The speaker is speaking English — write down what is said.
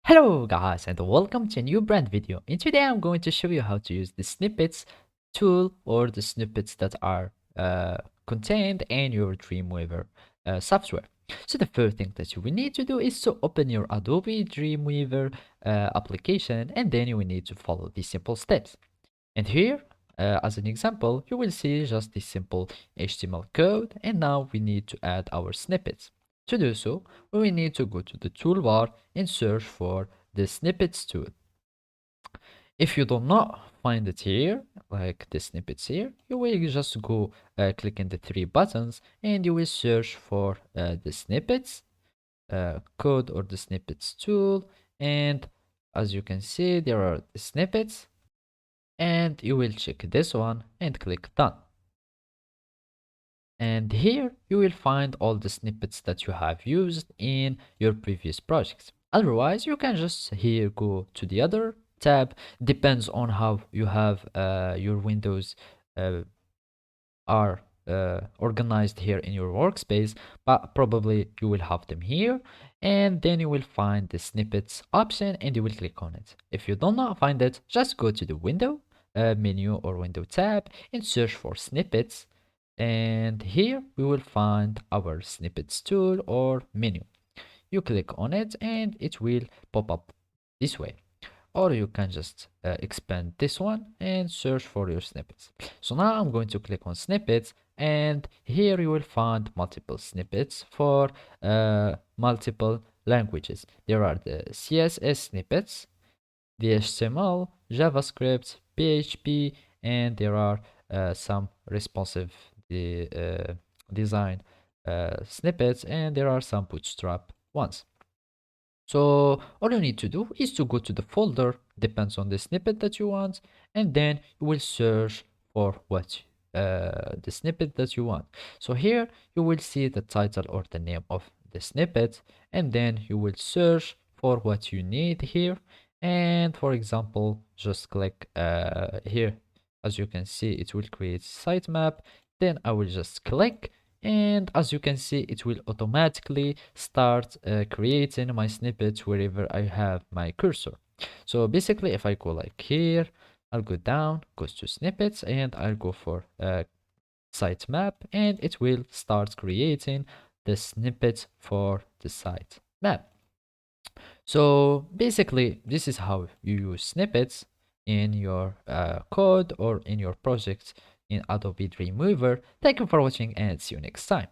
Hello guys and welcome to a new brand video. And today I'm going to show you how to use the snippets tool or the snippets that are contained in your Dreamweaver software. So the first thing that you will need to do is to open your Adobe Dreamweaver application, and then you will need to follow these simple steps. And here, as an example, you will see just this simple HTML code, and now we need to add our snippets. To do so, we will need to go to the toolbar and search for the snippets tool. If you do not find it here, like the snippets here, you will just go click in the three buttons and you will search for the snippets code or the snippets tool. And as you can see, there are the snippets, and you will check this one and click done. And here you will find all the snippets that you have used in your previous projects. Otherwise, you can just here go to the other tab. Depends on how you have your windows uh, are organized here in your workspace, but probably you will have them here, and then you will find the snippets option and you will click on it. If you do not find it, just go to the window menu or window tab and search for snippets, and here we will find our snippets tool or menu. You click on it and it will pop up this way, or you can just expand this one and search for your snippets. So now I'm going to click on snippets, and here you will find multiple snippets for multiple languages. There are the CSS snippets, the HTML, JavaScript, PHP, and there are some responsive design snippets, and there are some bootstrap ones. So all you need to do is to go to the folder, depends on the snippet that you want, and then you will search for what the snippet that you want. So here you will see the title or the name of the snippet, and then you will search for what you need here. And for example, just click here. As you can see, it will create sitemap. Then I will just click, and as you can see, it will automatically start creating my snippet wherever I have my cursor. So basically, if I go like here, I'll go down, goes to snippets, and I'll go for sitemap, and it will start creating the snippet for the sitemap. So basically, this is how you use snippets in your code or in your project in Adobe Dreamweaver. Thank you for watching and see you next time.